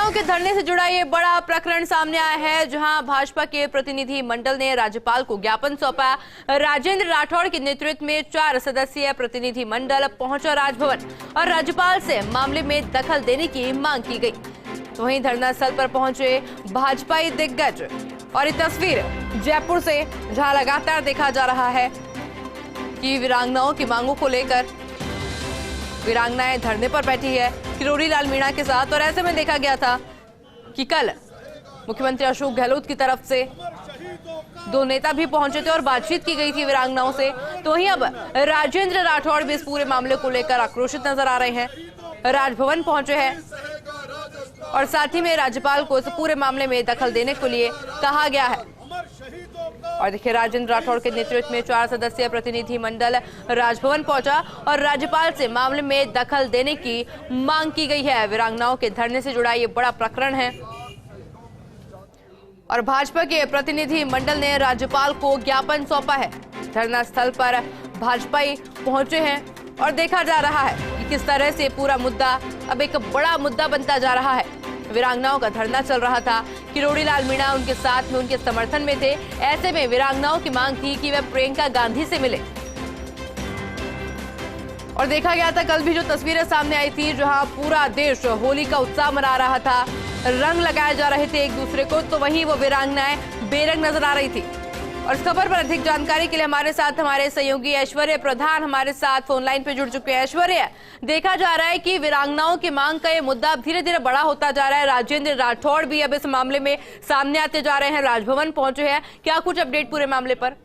वीरांगनाओं के धरने से जुड़ा ये बड़ा प्रकरण सामने आया है, जहां भाजपा के प्रतिनिधि मंडल ने राज्यपाल को ज्ञापन सौंपा। राजेंद्र राठौड़ के नेतृत्व में 4 सदस्यीय प्रतिनिधि मंडल पहुंचा राजभवन और राज्यपाल से मामले में दखल देने की मांग की गई। तो वहीं धरना स्थल पर पहुंचे भाजपाई दिग्गज और ये तस्वीर जयपुर से, जहां लगातार देखा जा रहा है कि वीरांगनाओं की मांगों को लेकर वीरांगनाएं धरने पर बैठी है किरोड़ी लाल मीणा के साथ। और ऐसे में देखा गया था कि कल मुख्यमंत्री अशोक गहलोत की तरफ से 2 नेता भी पहुंचे थे और बातचीत की गई थी वीरांगनाओं से। तो वहीं अब राजेंद्र राठौड़ भी इस पूरे मामले को लेकर आक्रोशित नजर आ रहे हैं, राजभवन पहुंचे हैं और साथ ही में राज्यपाल को इस पूरे मामले में दखल देने के लिए कहा गया है। और देखिए, राजेंद्र राठौड़ के नेतृत्व में 4 सदस्यीय प्रतिनिधि मंडल राजभवन पहुंचा और राज्यपाल से मामले में दखल देने की मांग की गई है। वीरांगनाओं के धरने से जुड़ा ये बड़ा प्रकरण है और भाजपा के प्रतिनिधि मंडल ने राज्यपाल को ज्ञापन सौंपा है। धरना स्थल पर भाजपाई पहुंचे हैं और देखा जा रहा है कि किस तरह से पूरा मुद्दा अब एक बड़ा मुद्दा बनता जा रहा है। वीरांगनाओं का धरना चल रहा था, किरोड़ी लाल मीणा उनके साथ में, उनके समर्थन में थे। ऐसे में वीरांगनाओं की मांग थी कि वे प्रियंका गांधी से मिले। और देखा गया था कल भी जो तस्वीरें सामने आई थी, जहां पूरा देश होली का उत्साह मना रहा था, रंग लगाए जा रहे थे एक दूसरे को, तो वहीं वो वीरांगनाएं बेरंग नजर आ रही थी। और इस खबर पर अधिक जानकारी के लिए हमारे साथ हमारे सहयोगी ऐश्वर्य प्रधान हमारे साथ फोन लाइन पे जुड़ चुके हैं। ऐश्वर्य, देखा जा रहा है कि वीरांगनाओं की मांग का ये मुद्दा धीरे धीरे बड़ा होता जा रहा है। राजेंद्र राठौड़ भी अब इस मामले में सामने आते जा रहे हैं, राजभवन पहुंचे हैं। क्या कुछ अपडेट पूरे मामले पर?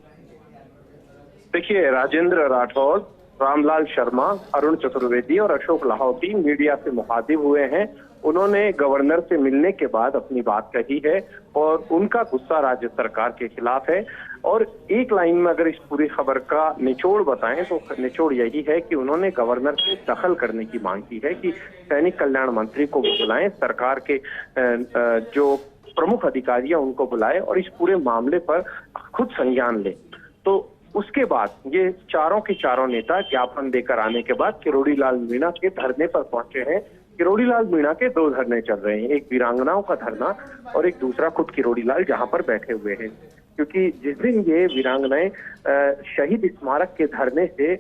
देखिए, राजेंद्र राठौड़, रामलाल शर्मा, अरुण चतुर्वेदी और अशोक लाहौटी मीडिया से मुखातिब हुए हैं। उन्होंने गवर्नर से मिलने के बाद अपनी बात कही है और उनका गुस्सा राज्य सरकार के खिलाफ है। और एक लाइन में अगर इस पूरी खबर का निचोड़ बताएं तो निचोड़ यही है कि उन्होंने गवर्नर से दखल करने की मांग की है कि सैनिक कल्याण मंत्री को बुलाएं, सरकार के जो प्रमुख अधिकारी हैं उनको बुलाएं और इस पूरे मामले पर खुद संज्ञान लें। तो उसके बाद ये चारों के चारों नेता ज्ञापन देकर आने के बाद किरोड़ी लाल मीणा के धरने पर पहुंचे हैं। किरोड़ी लाल मीणा के 2 धरने चल रहे हैं, एक वीरांगनाओं का धरना और एक दूसरा खुद किरोड़ी लाल जहां पर बैठे हुए हैं। क्योंकि जिस दिन ये वीरांगनाएं शहीद स्मारक के धरने से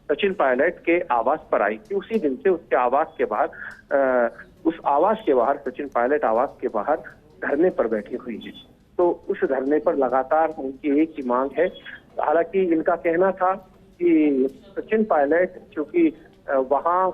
सचिन पायलट के आवास पर आई थी, उसी दिन से उसके आवास के बाहर उस आवास के बाहर सचिन पायलट आवास के बाहर धरने पर बैठी हुई है। तो उस धरने पर लगातार उनकी एक ही मांग है। हालांकि इनका कहना था कि सचिन पायलट, चूंकि वहां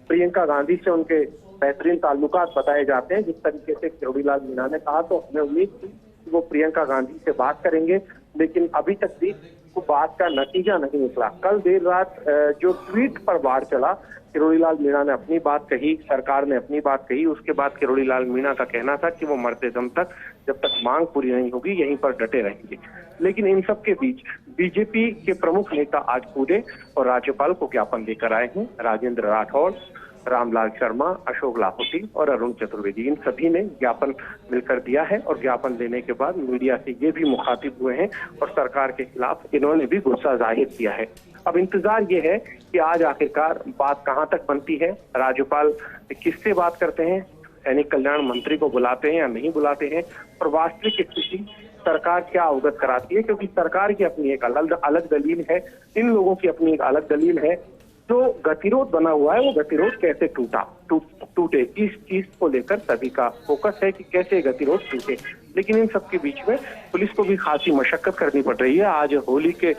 प्रियंका गांधी से उनके बेहतरीन ताल्लुकात बताए जाते हैं, जिस तरीके से किरोड़ी लाल मीणा ने कहा, तो हमें उम्मीद थी कि वो प्रियंका गांधी से बात करेंगे, लेकिन अभी तक भी वो बात का नतीजा नहीं निकला। कल देर रात जो ट्वीट पर वार चला, किरोड़ी लाल मीणा ने अपनी बात कही, सरकार ने अपनी बात कही, उसके बाद किरोड़ी लाल मीणा का कहना था कि वो मरते दम तक, जब तक मांग पूरी नहीं होगी, यहीं पर डटे रहेंगे। लेकिन इन सब के बीच बीजेपी के प्रमुख नेता आज कूदे और राज्यपाल को ज्ञापन देकर आए हैं। राजेंद्र राठौड़, रामलाल शर्मा, अशोक लाहौटी और अरुण चतुर्वेदी, इन सभी ने ज्ञापन मिलकर दिया है और ज्ञापन देने के बाद मीडिया से ये भी मुखातिब हुए हैं और सरकार के खिलाफ इन्होंने भी गुस्सा जाहिर किया है। अब इंतजार ये है कि आज आखिरकार बात कहां तक बनती है, राज्यपाल किससे बात करते हैं, सैनिक कल्याण मंत्री को बुलाते हैं या नहीं बुलाते हैं, और वास्तविक स्थिति सरकार क्या अवगत कराती है। क्योंकि सरकार की अपनी एक अलग दलील है, इन लोगों की अपनी एक अलग दलील है। जो गतिरोध बना हुआ है वो गतिरोध कैसे टूटे, इस चीज को लेकर सभी का फोकस है कि कैसे गतिरोध टूटे। लेकिन इन सब के बीच में पुलिस को भी खासी मशक्कत करनी पड़ रही है। आज होली के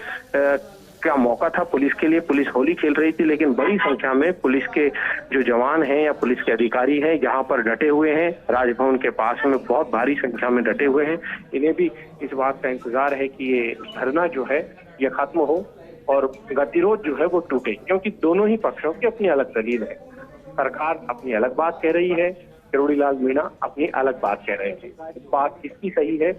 क्या मौका था पुलिस के लिए, पुलिस होली खेल रही थी, लेकिन बड़ी संख्या में पुलिस के जो जवान हैं या पुलिस के अधिकारी हैं यहाँ पर डटे हुए हैं, राजभवन के पास में बहुत भारी संख्या में डटे हुए हैं। इन्हें भी इस बात का इंतजार है कि ये धरना जो है ये खत्म हो और गतिरोध जो है वो टूटे, क्योंकि दोनों ही पक्षों की अपनी अलग दलील है। सरकार अपनी अलग बात कह रही है, किरोड़ी लाल मीणा अपनी अलग बात कह रहे हैं। बात किसकी सही है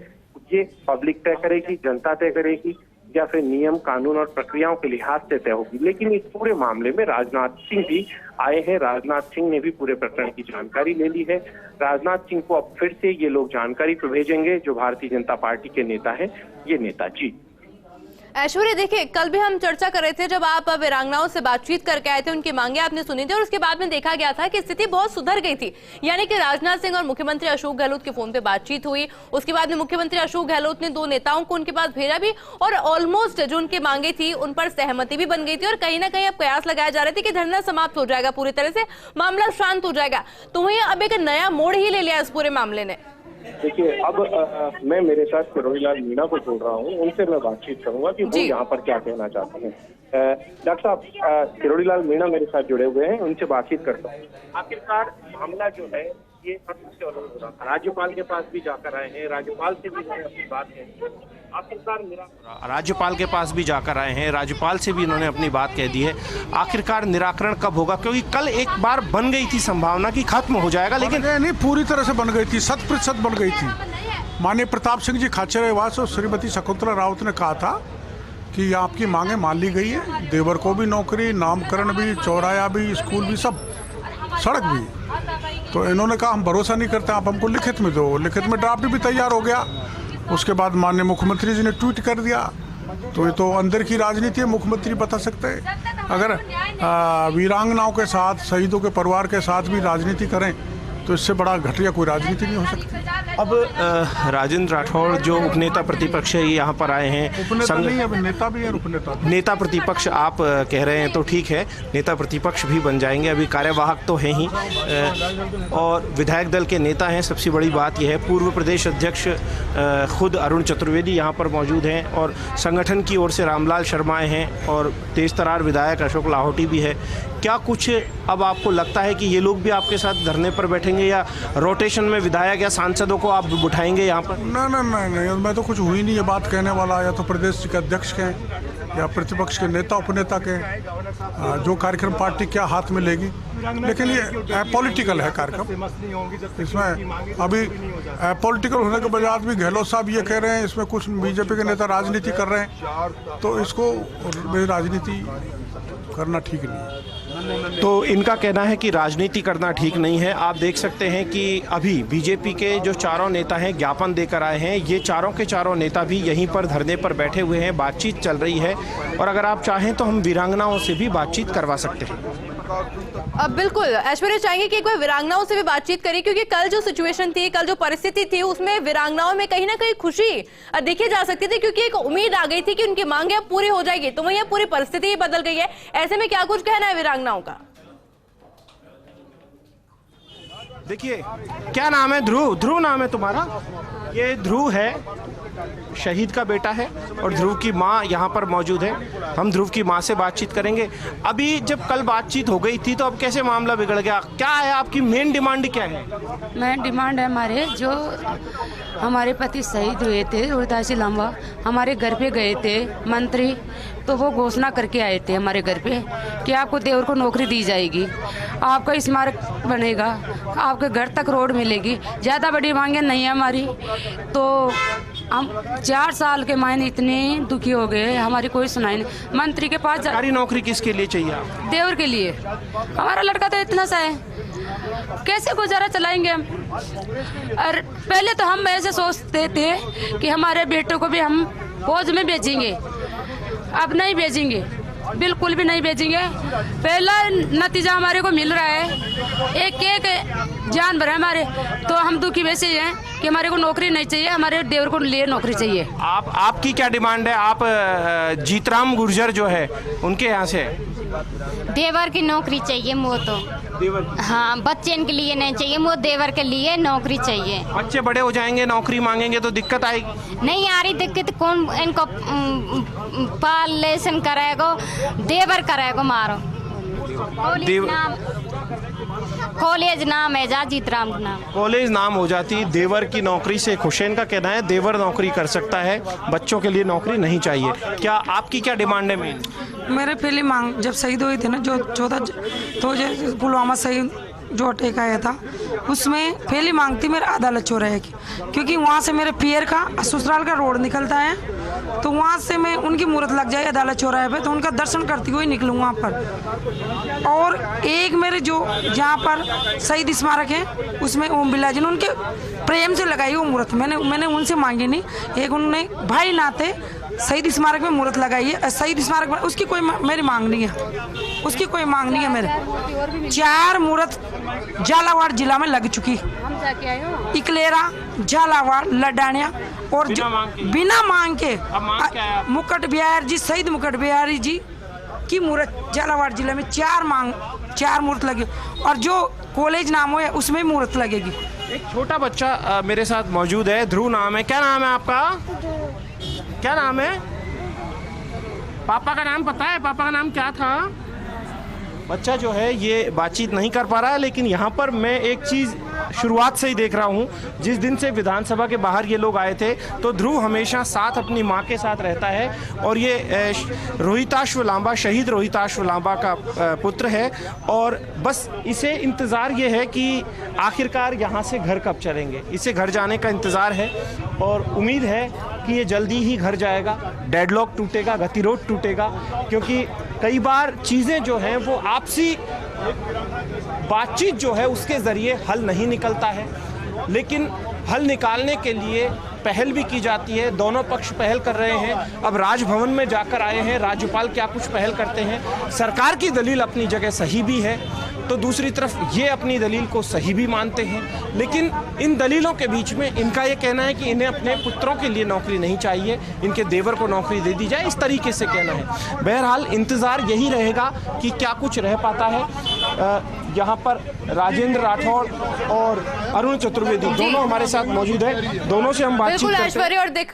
ये पब्लिक तय करेगी, जनता तय करेगी, या फिर नियम कानून और प्रक्रियाओं के लिहाज से तय होगी। लेकिन इस पूरे मामले में राजनाथ सिंह भी आए हैं। राजनाथ सिंह ने भी पूरे प्रकरण की जानकारी ले ली है। राजनाथ सिंह को अब फिर से ये लोग जानकारी तो भेजेंगे जो भारतीय जनता पार्टी के नेता हैं, ये नेता जी। ऐश्वर्या, देखिए कल भी हम चर्चा कर रहे थे जब आप वीरांगनाओं से बातचीत करके आए थे, उनकी मांगे आपने सुनी थी और उसके बाद में देखा गया था कि स्थिति बहुत सुधर गई थी। यानी कि राजनाथ सिंह और मुख्यमंत्री अशोक गहलोत के फोन पे बातचीत हुई, उसके बाद में मुख्यमंत्री अशोक गहलोत ने 2 नेताओं को उनके पास भेजा भी और ऑलमोस्ट जो उनकी मांगे थी उन पर सहमति भी बन गई थी और कहीं ना कहीं अब कयास लगाए जा रहे थे कि धरना समाप्त हो जाएगा, पूरी तरह से मामला शांत हो जाएगा। तो वहीं अब एक नया मोड़ ही ले लिया इस पूरे मामले ने। देखिए, अब मैं मेरे साथ किरोड़ीलाल मीणा को जोड़ रहा हूँ, उनसे मैं बातचीत करूंगा कि वो यहाँ पर क्या कहना चाहते हैं। डॉक्टर साहब, किरोड़ीलाल मीणा मेरे साथ जुड़े हुए हैं, उनसे बातचीत करता हूँ। आखिरकार मामला जो है ये सबसे अलग हो रहा था, राज्यपाल के पास भी जाकर आए हैं, राज्यपाल से भी अपनी बात कही, आखिरकार राज्यपाल के पास भी जाकर आए हैं, राज्यपाल से भी इन्होंने अपनी बात कह दी है। आखिरकार निराकरण कब होगा, क्योंकि कल एक बार बन गई थी संभावना कि खत्म हो जाएगा, लेकिन नहीं, पूरी तरह से बन गई थी, 100% बन गई थी। माननीय प्रताप सिंह जी खाचरेवास और श्रीमती शकुंतला रावत ने कहा था कि आपकी मांगे मान ली गई है, देवर को भी नौकरी, नामकरण भी, चौराया भी, स्कूल भी, सब, सड़क भी। तो इन्होंने कहा हम भरोसा नहीं करते, आप हमको लिखित में दो। लिखित में ड्राफ्ट भी तैयार हो गया। उसके बाद माननीय मुख्यमंत्री जी ने ट्वीट कर दिया। तो ये तो अंदर की राजनीति है, मुख्यमंत्री बता सकते हैं। अगर वीरांगनाओं के साथ, शहीदों के परिवार के साथ भी राजनीति करें तो इससे बड़ा घटिया कोई राजनीति नहीं हो सकती। अब राजेंद्र राठौड़ जो उपनेता प्रतिपक्ष है यहाँ पर आए हैं, उपनेता नहीं, अब नेता भी है, उपनेता भी। नेता प्रतिपक्ष आप कह रहे हैं तो ठीक है, नेता प्रतिपक्ष भी बन जाएंगे, अभी कार्यवाहक तो हैं ही और विधायक दल के नेता हैं। सबसे बड़ी बात यह है, पूर्व प्रदेश अध्यक्ष खुद अरुण चतुर्वेदी यहाँ पर मौजूद हैं और संगठन की ओर से रामलाल शर्मा हैं और तेज तरार विधायक अशोक लाहौटी भी है। क्या कुछ अब आपको लगता है कि ये लोग भी आपके साथ धरने पर बैठेंगे या रोटेशन में विधायक या सांसदों को आप बिठाएंगे यहाँ पर? नहीं, मैं तो कुछ हुई नहीं ये बात कहने वाला, या तो प्रदेश के अध्यक्ष के या प्रतिपक्ष के नेता उपनेता के, जो कार्यक्रम पार्टी क्या हाथ में लेगी। लेकिन ये पॉलिटिकल है कार्यक्रम, इसमें अभी पॉलिटिकल होने के बजाय भी गहलोत साहब ये कह रहे हैं इसमें कुछ बीजेपी के नेता राजनीति कर रहे हैं, तो इसको राजनीति करना ठीक नहीं है। तो इनका कहना है कि राजनीति करना ठीक नहीं है। आप देख सकते हैं कि अभी बीजेपी के जो चारों नेता हैं ज्ञापन देकर आए हैं, ये चारों के चारों नेता भी यहीं पर धरने पर बैठे हुए हैं, बातचीत चल रही है और अगर आप चाहें तो हम वीरांगनाओं से भी बातचीत करवा सकते हैं। अब बिल्कुल ऐश्वर्या चाहेंगे कि एक बार वीरांगनाओं से भी बातचीत करें, क्योंकि कल जो सिचुएशन थी, कल जो परिस्थिति थी, उसमें वीरांगनाओं में कहीं ना कहीं खुशी देखी जा सकती थी, क्योंकि एक उम्मीद आ गई थी कि उनकी मांगे अब पूरी हो जाएगी। तो वहीं पूरी परिस्थिति ही बदल गई है। ऐसे में क्या कुछ कहना है वीरांगनाओं का? देखिए, क्या नाम है? ध्रुव। ध्रुव नाम है तुम्हारा? ये ध्रुव है, शहीद का बेटा है और ध्रुव की माँ यहाँ पर मौजूद है। हम ध्रुव की माँ से बातचीत करेंगे। अभी जब कल बातचीत हो गई थी तो अब कैसे मामला बिगड़ गया? क्या है आपकी मेन डिमांड, क्या है? मेन डिमांड है हमारे, जो हमारे पति शहीद हुए थे रोहतासी लांबा, हमारे घर पे गए थे मंत्री, तो वो घोषणा करके आए थे हमारे घर पे कि आपको देवर को नौकरी दी जाएगी, आपका स्मारक बनेगा, आपके घर तक रोड मिलेगी। ज़्यादा बड़ी मांगे नहीं है हमारी। तो हम 4 साल के मायने इतने दुखी हो गए, हमारी कोई सुनाई नहीं। मंत्री के पास सरकारी नौकरी किसके लिए चाहिए? देवर के लिए। हमारा लड़का तो इतना सा है, कैसे गुजारा चलाएंगे हम? और पहले तो हम ऐसे सोचते थे कि हमारे बेटों को भी हम फौज में भेजेंगे, अब नहीं भेजेंगे, बिल्कुल भी नहीं भेजेंगे। पहला नतीजा हमारे को मिल रहा है, एक जान भर है हमारे। तो हम दुखी वैसे ही हैं कि हमारे को नौकरी नहीं चाहिए, हमारे देवर को लिए नौकरी चाहिए। आपकी क्या डिमांड है? आप जीतराम गुर्जर जो है उनके यहाँ से? देवर की नौकरी चाहिए वो तो। देवर? हाँ, बच्चे इनके लिए नहीं चाहिए, वो देवर के लिए नौकरी चाहिए। बच्चे बड़े हो जाएंगे, नौकरी मांगेंगे तो दिक्कत आएगी। नहीं आ रही दिक्कत, कौन इनको पालेशन करेगा? देवर करेगा। मारो कॉलेज नाम है जा, जीतराम नाम कॉलेज नाम हो जाती। देवर की नौकरी से खुश है। इनका कहना है देवर नौकरी कर सकता है, बच्चों के लिए नौकरी नहीं चाहिए। क्या आपकी क्या डिमांड है? मेरे पहली मांग जब शहीद हुई थी ना, जो 14 तो पुलवामा शहीद जो अटैक आया था, उसमें पहली मांग थी मेरे अदालत चौराहे की, क्योंकि वहाँ से मेरे पियर का ससुराल का रोड निकलता है, तो वहाँ से मैं उनकी मूर्त लग जाए अदालत चौराहे पे, तो उनका दर्शन करती हुई निकलूँ वहाँ पर। और एक मेरे जो जहाँ पर शहीद स्मारक है, उसमें ओम बिरला जी ने उनके प्रेम से लगाई वो मूर्त, मैंने उनसे मांगी नहीं। एक उन्होंने भाई नाते शहीद स्मारक में मूर्त लगाई है। शहीद स्मारक में उसकी कोई मेरी मांग नहीं है, उसकी कोई मांग नहीं है मेरे। 4 मूर्त झालावाड़ जिला में लग चुकी, इकलेरा, झालावाड़, लडानिया, और बिना मांग के मुकुट बिहारी जी, शहीद मुकुट बिहारी जी की मूर्त झालावाड़ जिले में 4 मूर्त लगी, और जो कॉलेज नाम है उसमें मूर्त लगेगी। एक छोटा बच्चा मेरे साथ मौजूद है, ध्रुव नाम है। क्या नाम है आपका? क्या नाम है? पापा का नाम पता है? पापा का नाम क्या था? बच्चा जो है ये बातचीत नहीं कर पा रहा है, लेकिन यहाँ पर मैं एक चीज़ शुरुआत से ही देख रहा हूँ। जिस दिन से विधानसभा के बाहर ये लोग आए थे, तो ध्रुव हमेशा साथ अपनी माँ के साथ रहता है, और ये रोहिताश्व लांबा, शहीद रोहिताश्व लांबा का पुत्र है, और बस इसे इंतज़ार ये है कि आखिरकार यहाँ से घर कब चलेंगे। इसे घर जाने का इंतज़ार है, और उम्मीद है कि ये जल्दी ही घर जाएगा, डेडलॉक टूटेगा, गतिरोध टूटेगा, क्योंकि कई बार चीज़ें जो हैं वो आपसी बातचीत जो है उसके ज़रिए हल नहीं निकलता है, लेकिन हल निकालने के लिए पहल भी की जाती है। दोनों पक्ष पहल कर रहे हैं। अब राजभवन में जाकर आए हैं, राज्यपाल क्या कुछ पहल करते हैं। सरकार की दलील अपनी जगह सही भी है, तो दूसरी तरफ ये अपनी दलील को सही भी मानते हैं, लेकिन इन दलीलों के बीच में इनका ये कहना है कि इन्हें अपने पुत्रों के लिए नौकरी नहीं चाहिए, इनके देवर को नौकरी दे दी जाए, इस तरीके से कहना है। बहरहाल इंतज़ार यही रहेगा कि क्या कुछ रह पाता है। यहाँ पर राजेंद्र राठौड़ और अरुण चतुर्वेदी दोनों हमारे साथ मौजूद है, दोनों से हम बातचीत करते हैं। ऐश्वर्य और देख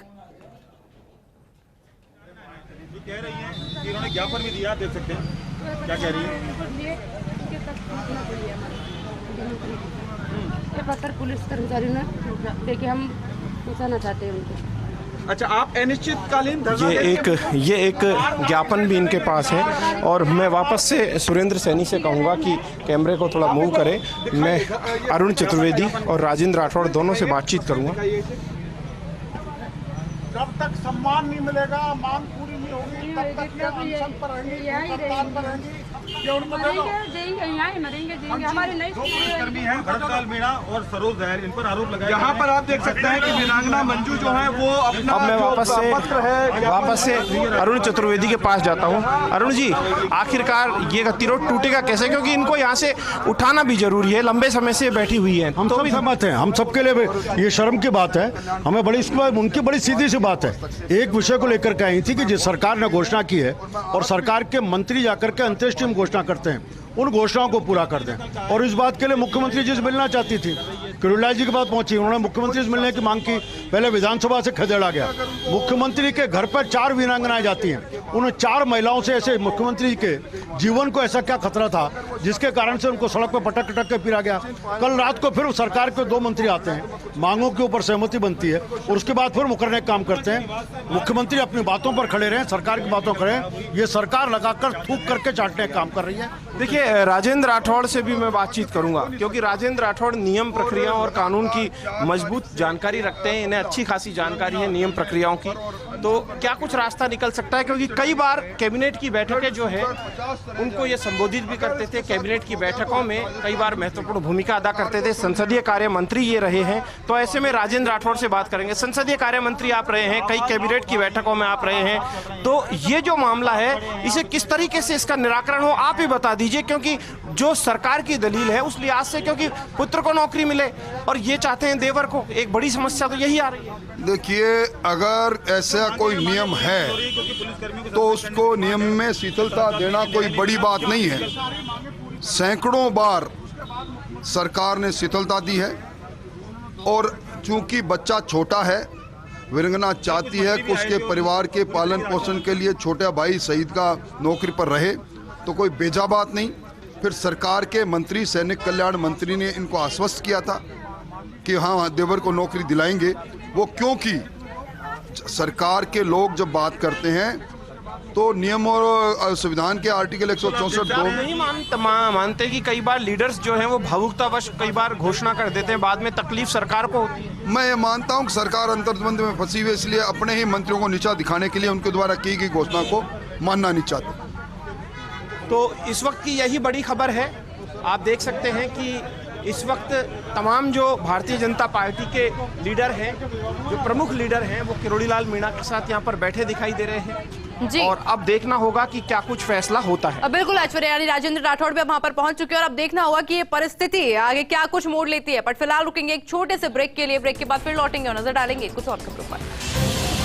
कह रही हैं कि इन्होंने ज्ञापन भी दिया, देख सकते हैं क्या कह रही है। पत्थर पुलिस कर्मचारियों ने देखे, हम पूछना चाहते हैं उनको। अच्छा, आप अनिश्चितकालीन ये एक ज्ञापन भी इनके पास है, और मैं वापस से सुरेंद्र सैनी से कहूँगा कि कैमरे को थोड़ा मूव करें। मैं अरुण चतुर्वेदी और राजेंद्र राठौड़ दोनों से बातचीत करूँगा। जब तक सम्मान नहीं मिलेगा, मांग पूरी नहीं होगी, तब तक ये अनशन पर रहेंगे, हड़ताल पर रहेंगे। कर्मी हैं भरतलाल मीणा और सरोज दहर, इन पर आरोप लगाए। यहाँ पर आप देख सकते हैं कि वीरांगना मंजू जो है वो अपना, अब मैं वापस से अरुण चतुर्वेदी के पास जाता हूँ। अरुण जी, आखिरकार ये गतिरोध टूटेगा कैसे, क्योंकि इनको यहाँ से उठाना भी जरूरी है, लंबे समय से बैठी हुई है। हम सब सहमत हैं, हम सबके लिए ये शर्म की बात है। हमें बड़ी उनकी बड़ी सीधी सी बात है। एक विषय को लेकर के आई थी कि जिस सरकार ने घोषणा की है, और सरकार के मंत्री जाकर के अंत्येष्टि घोषणा करते हैं, उन घोषणाओं को पूरा कर दें। और इस बात के लिए मुख्यमंत्री जी से मिलना चाहती थी, किरोड़ीलाल जी के पास पहुंची, उन्होंने मुख्यमंत्री से मिलने की मांग की। पहले विधानसभा से खदेड़ा गया। मुख्यमंत्री के घर पर 4 वीरांगनाएं जाती हैं, उन 4 महिलाओं से ऐसे मुख्यमंत्री के जीवन को ऐसा क्या खतरा था जिसके कारण से उनको सड़क पर पटक पटक के पीटा गया। कल रात को फिर सरकार के 2 मंत्री आते हैं, मांगों के ऊपर सहमति बनती है, और उसके बाद फिर मुकरने का काम करते हैं। मुख्यमंत्री अपनी बातों पर खड़े रहें, सरकार की बातों करें। ये सरकार लगाकर थूक करके चाटने का काम कर रही है। देखिए, राजेंद्र राठौड़ से भी मैं बातचीत करूंगा, क्योंकि राजेंद्र राठौड़ नियम प्रक्रिया और कानून की मजबूत जानकारी रखते हैं, इन्हें अच्छी खासी जानकारी है नियम प्रक्रियाओं की। तो क्या कुछ रास्ता निकल सकता है, क्योंकि कई बार कैबिनेट की बैठकें जो है उनको ये संबोधित भी करते थे। कैबिनेट की बैठकों में कई बार महत्वपूर्ण भूमिका अदा करते थे, संसदीय कार्य मंत्री ये रहे हैं। तो ऐसे में राजेंद्र राठौड़ से बात करेंगे। संसदीय कार्य मंत्री आप रहे हैं, कई कैबिनेट की बैठकों में आप रहे हैं, तो ये जो मामला है इसे किस तरीके से इसका निराकरण हो आप ही बता दीजिए, क्योंकि जो सरकार की दलील है उस लिहाज से, क्योंकि पुत्र को नौकरी मिले और ये चाहते हैं देवर को, एक बड़ी समस्या तो यही आ रही है। देखिए, अगर ऐसा कोई नियम है तो उसको नियम में शिथिलता देना कोई बड़ी बात नहीं है। सैकड़ों बार सरकार ने शिथिलता दी है, और चूंकि बच्चा छोटा है, वीरांगना चाहती है कि उसके परिवार के पालन पोषण के लिए छोटा भाई शहीद का नौकरी पर रहे, तो कोई बेजा बात नहीं। फिर सरकार के मंत्री, सैनिक कल्याण मंत्री ने इनको आश्वस्त किया था कि हाँ, देवर को नौकरी दिलाएंगे। वो क्योंकि सरकार के लोग जब बात करते हैं तो नियम और संविधान के आर्टिकल 164 नहीं मानते कि कई बार लीडर्स जो हैं वो भावुकतावश कई बार घोषणा कर देते हैं, बाद में तकलीफ सरकार को होती है। मैं ये मानता हूं कि सरकार अंतर्द्वंद में फंसी हुई है, इसलिए अपने ही मंत्रियों को नीचा दिखाने के लिए उनके द्वारा की गई घोषणा को मानना नहीं चाहते। तो इस वक्त की यही बड़ी खबर है। आप देख सकते हैं कि इस वक्त तमाम जो भारतीय जनता पार्टी के लीडर हैं, जो प्रमुख लीडर हैं, वो किरोड़ीलाल मीणा के साथ यहाँ पर बैठे दिखाई दे रहे हैं जी। और अब देखना होगा कि क्या कुछ फैसला होता है। बिल्कुल ऐश्वर्या, यानी राजेंद्र राठौड़ भी वहां पर पहुंच चुके हैं और अब देखना होगा कि ये परिस्थिति आगे क्या कुछ मोड़ लेती है। बट फिलहाल रुकेंगे एक छोटे से ब्रेक के लिए, ब्रेक के बाद फिर लौटेंगे और नजर डालेंगे कुछ और खबरों पर।